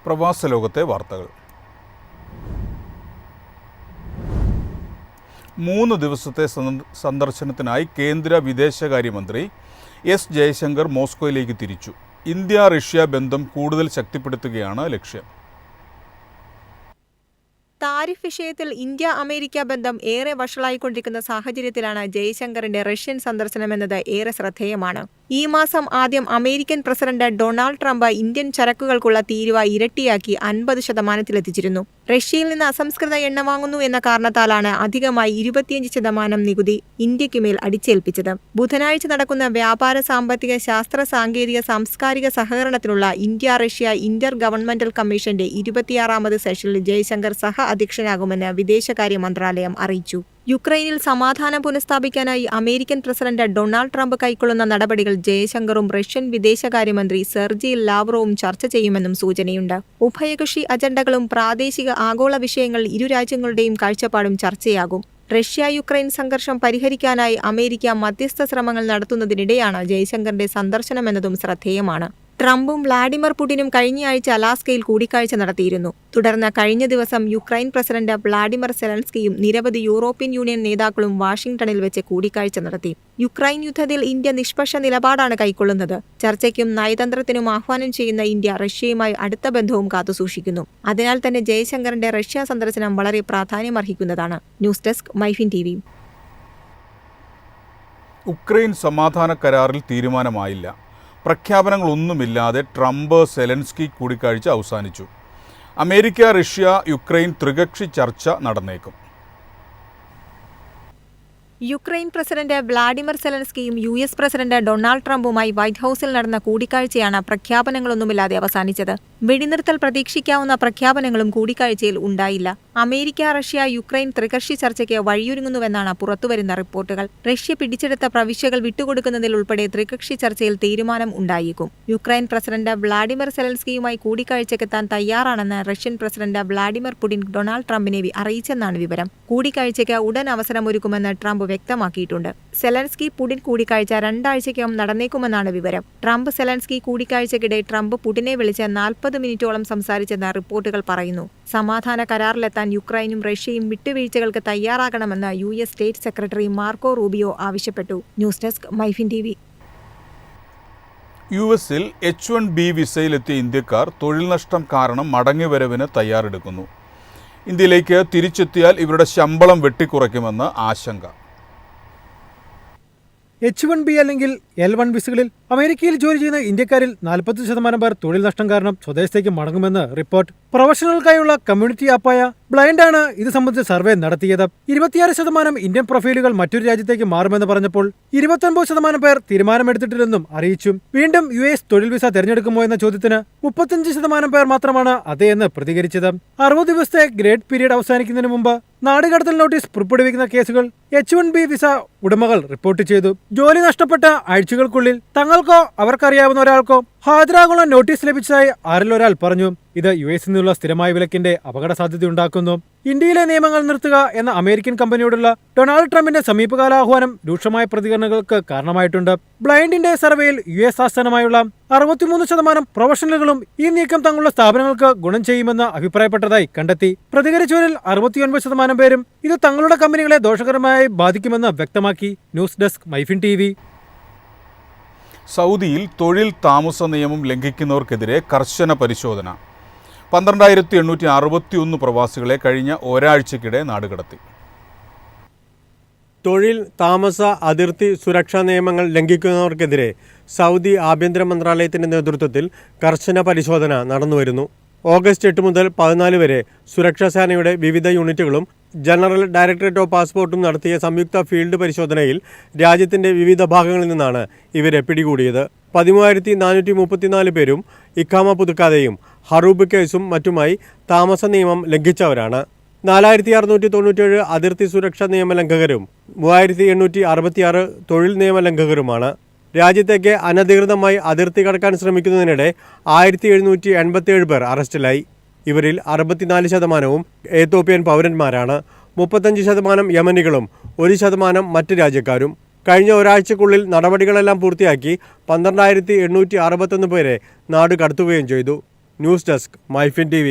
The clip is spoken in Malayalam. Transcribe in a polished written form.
പ്രവാസ ലോകത്തെ വാർത്തകൾ. 3 ദിവസത്തെ സന്ദർശനത്തിനായി കേന്ദ്ര വിദേശകാര്യമന്ത്രി എസ് ജയശങ്കർ മോസ്കോയിലേക്ക് തിരിച്ചു. ഇന്ത്യ-റഷ്യ ബന്ധം കൂടുതൽ ശക്തിപ്പെടുത്തുകയാണ് ലക്ഷ്യം. താരിഫ് വിഷയത്തിൽ ഇന്ത്യ-അമേരിക്ക ബന്ധം ഏറെ വഷളായിക്കൊണ്ടിരിക്കുന്ന സാഹചര്യത്തിലാണ് ജയശങ്കറിന്റെ റഷ്യൻ സന്ദർശനമെന്നത് ഏറെ ശ്രദ്ധേയമാണ്. ഈ മാസം ആദ്യം American president Donald Trump Indian ചരക്കുകൾക്കുള്ള തീരുവ ഇരട്ടിയാക്കി 50%-ലെത്തിച്ചിരുന്നു. റഷ്യയിൽ നിന്ന് അസംസ്കൃത എണ്ണ വാങ്ങുന്നു എന്ന കാരണത്താലാണ് അധികമായി 25% നികുതി ഇന്ത്യക്കുമേൽ അടിച്ചേൽപ്പിച്ചത്. ബുധനാഴ്ച നടക്കുന്ന വ്യാപാര, സാമ്പത്തിക, ശാസ്ത്ര, സാങ്കേതിക, സാംസ്കാരിക സഹകരണത്തിനുള്ള ഇന്ത്യ-റഷ്യ ഇന്റർ ഗവൺമെന്റൽ കമ്മീഷന്റെ 26ാമത് സെഷനിൽ ജയശങ്കർ സഹ അധ്യക്ഷനാകുമെന്ന് വിദേശകാര്യ മന്ത്രാലയം അറിയിച്ചു. യുക്രൈനിൽ സമാധാനം പുനഃസ്ഥാപിക്കാനായി അമേരിക്കൻ പ്രസിഡന്റ് ഡൊണാൾഡ് ട്രംപ് കൈക്കൊള്ളുന്ന നടപടികൾ ജയശങ്കറും റഷ്യൻ വിദേശകാര്യമന്ത്രി സെർജി ലാവ്റോവും ചർച്ച ചെയ്യുമെന്നും സൂചനയുണ്ട്. ഉഭയകക്ഷി അജണ്ടകളും പ്രാദേശിക ആഗോള വിഷയങ്ങൾ ഇരു രാജ്യങ്ങളുടെയും കാഴ്ചപ്പാടും ചർച്ചയാകും. റഷ്യ-യുക്രൈൻ സംഘർഷം പരിഹരിക്കാനായി അമേരിക്ക മധ്യസ്ഥ ശ്രമങ്ങൾ നടത്തുന്നതിനിടെയാണ് ജയശങ്കറിന്റെ സന്ദർശനമെന്നതും ശ്രദ്ധേയമാണ്. ട്രംപും വ്ളാഡിമിർ പുടിനും കഴിഞ്ഞയാഴ്ച അലാസ്കയിൽ കൂടിക്കാഴ്ച നടത്തിയിരുന്നു. തുടർന്ന് കഴിഞ്ഞ ദിവസം യുക്രൈൻ പ്രസിഡന്റ് വ്ളാഡിമിർ സെലൻസ്കിയും നിരവധി യൂറോപ്യൻ യൂണിയൻ നേതാക്കളും വാഷിംഗ്ടണിൽ വെച്ച് കൂടിക്കാഴ്ച നടത്തി. യുക്രൈൻ യുദ്ധത്തിൽ ഇന്ത്യ നിഷ്പക്ഷ നിലപാടാണ് കൈക്കൊള്ളുന്നത്. ചർച്ചയ്ക്കും നയതന്ത്രത്തിനും ആഹ്വാനം ചെയ്യുന്ന ഇന്ത്യ റഷ്യയുമായി അടുത്ത ബന്ധവും കാത്തുസൂക്ഷിക്കുന്നു. അതിനാൽ തന്നെ ജയശങ്കറിന്റെ റഷ്യ സന്ദർശനം വളരെ പ്രാധാന്യമർഹിക്കുന്നതാണ്. News desk MyFin TV. Ukraine സമാധാന കരാറിൽ തീരുമാനമായില്ല. പ്രഖ്യാപനങ്ങളൊന്നുമില്ലാതെ ട്രംപ് സെലൻസ്കി കൂടിക്കാഴ്ച അവസാനിച്ചു. അമേരിക്ക, റഷ്യ, യുക്രൈൻ ത്രികക്ഷി ചർച്ച നടന്നേക്കും. യുക്രൈൻ പ്രസിഡന്റ് വ്ളാഡിമിർ സെലൻസ്കിയും US പ്രസിഡന്റ് ഡൊണാൾഡ് ട്രംപുമായി വൈറ്റ് ഹൌസിൽ നടന്ന കൂടിക്കാഴ്ചയാണ് പ്രഖ്യാപനങ്ങളൊന്നുമില്ലാതെ അവസാനിച്ചത്. വെടിനിർത്തൽ പ്രതീക്ഷിക്കാവുന്ന പ്രഖ്യാപനങ്ങളും കൂടിക്കാഴ്ചയിൽ ഉണ്ടായില്ല. അമേരിക്ക, റഷ്യ, യുക്രൈൻ ത്രികക്ഷി ചർച്ചയ്ക്ക് വഴിയൊരുങ്ങുന്നുവെന്നാണ് പുറത്തുവരുന്ന റിപ്പോർട്ടുകൾ. റഷ്യ പിടിച്ചെടുത്ത പ്രവിശ്യകൾ വിട്ടുകൊടുക്കുന്നതിൽ ഉൾപ്പെടെ ത്രികക്ഷി ചർച്ചയിൽ തീരുമാനം ഉണ്ടായേക്കും. യുക്രൈൻ പ്രസിഡന്റ് വ്ളാഡിമിർ സെലൻസ്കിയുമായി കൂടിക്കാഴ്ചയ്ക്കെത്താൻ തയ്യാറാണെന്ന് Russian president Vladimir Putin Donald ട്രംപിനെ അറിയിച്ചെന്നാണ് വിവരം. കൂടിക്കാഴ്ചയ്ക്ക് ഉടൻ അവസരമൊരുക്കുമെന്ന് ട്രംപ് വ്യക്തമാക്കിയിട്ടുണ്ട്. സെലൻസ്കി പുടിൻ കൂടിക്കാഴ്ച 2 ആഴ്ചയ്ക്കകം നടന്നേക്കുമെന്നാണ് വിവരം. ട്രംപ് സെലൻസ്കി കൂടിക്കാഴ്ചയ്ക്കിടെ ട്രംപ് പുടിനെ വിളിച്ച് 40 മിനിറ്റോളം സംസാരിച്ചെന്ന് റിപ്പോർട്ടുകൾ പറയുന്നു. സമാധാന കരാറിലെത്താൻ യുക്രൈനും റഷ്യയും വിട്ടുവീഴ്ചകൾക്ക് തയ്യാറാകണമെന്ന് US state secretary Marco Rubio ആവശ്യപ്പെട്ടു. News desk MyFin TV. US-ൽ H-1B വിസയിലെത്തിയ ഇന്ത്യക്കാർ തൊഴിൽ നഷ്ടം കാരണം മടങ്ങിവരവിന് തയ്യാറെടുക്കുന്നു. ഇന്ത്യയിലേക്ക് തിരിച്ചെത്തിയാൽ ഇവരുടെ ശമ്പളം വെട്ടിക്കുറയ്ക്കുമെന്ന് ആശങ്ക. H-1B അല്ലെങ്കിൽ L-1 വിസകളിൽ അമേരിക്കയിൽ ജോലി ചെയ്യുന്ന ഇന്ത്യക്കാരിൽ 40% പേർ തൊഴിൽ നഷ്ടം കാരണം സ്വദേശത്തേക്ക് മടങ്ങുമെന്ന് റിപ്പോർട്ട്. പ്രൊഫഷണലുകൾക്കായുള്ള കമ്മ്യൂണിറ്റി ആപ്പായ ബ്ലൈൻഡാണ് ഇത് സംബന്ധിച്ച സർവേ നടത്തിയത്. 26% ഇന്ത്യൻ പ്രൊഫൈലുകൾ മറ്റൊരു രാജ്യത്തേക്ക് മാറുമെന്ന് പറഞ്ഞപ്പോൾ 29% പേർ തീരുമാനമെടുത്തിട്ടില്ലെന്നും അറിയിച്ചു. വീണ്ടും US തൊഴിൽ വിസ തിരഞ്ഞെടുക്കുമോ എന്ന ചോദ്യത്തിന് 35% പേർ മാത്രമാണ് അതേയെന്ന് പ്രതികരിച്ചത്. 60 ദിവസത്തെ ഗ്രേഡ് പീരീഡ് അവസാനിക്കുന്നതിന് മുമ്പ് നാടുകടത്തൽ നോട്ടീസ് പുറപ്പെടുവിക്കുന്ന കേസുകൾ H-1B വിസ ഉടമകൾ റിപ്പോർട്ട് ചെയ്തു. ജോലി നഷ്ടപ്പെട്ട ആഴ്ചകൾക്കുള്ളിൽ തങ്ങൾക്കോ അവർക്കറിയാവുന്ന ഒരാൾക്കോ ഹാജരാകുള്ള നോട്ടീസ് ലഭിച്ചതായി ആരിലൊരാൾ പറഞ്ഞു. ഇത് US നിന്നുള്ള സ്ഥിരമായ വിലക്കിന്റെ അപകട സാധ്യതയുണ്ടാക്കുന്നു. ഇന്ത്യയിലെ നിയമങ്ങൾ നിർത്തുക എന്ന അമേരിക്കൻ കമ്പനിയോടുള്ള ഡൊണാൾഡ് ട്രംപിന്റെ സമീപകാല ആഹ്വാനം രൂക്ഷമായ പ്രതികരണങ്ങൾക്ക് കാരണമായിട്ടുണ്ട്. ബ്ലൈൻഡിന്റെ സർവേയിൽ US ആസ്ഥാനമായുള്ള 63% പ്രൊഫഷണലുകളും ഈ നീക്കം തങ്ങളുടെ സ്ഥാപനങ്ങൾക്ക് ഗുണം ചെയ്യുമെന്ന് അഭിപ്രായപ്പെട്ടതായി കണ്ടെത്തി. പ്രതികരിച്ചവരിൽ 69% പേരും ഇത് തങ്ങളുടെ കമ്പനികളെ ദോഷകരമായി ബാധിക്കുമെന്ന് വ്യക്തമാക്കി. News desk MyFin TV. സൗദിയിൽ തൊഴിൽ താമസ നിയമം ലംഘിക്കുന്നവർക്കെതിരെ കർശന പരിശോധന. 12,861 പ്രവാസികളെ കഴിഞ്ഞ ഒരാഴ്ചക്കിടെ നാടുകടത്തി. തൊഴിൽ താമസ അതിർത്തി സുരക്ഷാ നിയമങ്ങൾ ലംഘിക്കുന്നവർക്കെതിരെ സൗദി ആഭ്യന്തര മന്ത്രാലയത്തിൻ്റെ നേതൃത്വത്തിൽ കർശന പരിശോധന നടന്നുവരുന്നു. ഓഗസ്റ്റ് 8 മുതൽ 14 വരെ സുരക്ഷാ സേനയുടെ വിവിധ യൂണിറ്റുകളും ജനറൽ ഡയറക്ടറേറ്റ് ഓഫ് പാസ്പോർട്ടും നടത്തിയ സംയുക്ത ഫീൽഡ് പരിശോധനയിൽ രാജ്യത്തിൻ്റെ വിവിധ ഭാഗങ്ങളിൽ നിന്നാണ് ഇവരെ പിടികൂടിയത്. 13,434 പേരും ഇഖാമ പുതുക്കാതെയും ഹറൂബ് കേസും മറ്റുമായി താമസ നിയമം ലംഘിച്ചവരാണ്. 4,697 അതിർത്തി സുരക്ഷാ നിയമലംഘകരും 3,866 തൊഴിൽ നിയമലംഘകരുമാണ്. രാജ്യത്തേക്ക് അനധികൃതമായി അതിർത്തി കടക്കാൻ ശ്രമിക്കുന്നതിനിടെ 1,787 പേർ അറസ്റ്റിലായി. ഇവരിൽ 64% എത്യോപ്യൻ പൗരന്മാരാണ്. 35% യമനികളും 1% മറ്റ് രാജ്യക്കാരും. കഴിഞ്ഞ ഒരാഴ്ചക്കുള്ളിൽ നടപടികളെല്ലാം പൂർത്തിയാക്കി 12,861 പേരെ നാട് കടത്തുകയും ചെയ്തു. News desk MyFin TV.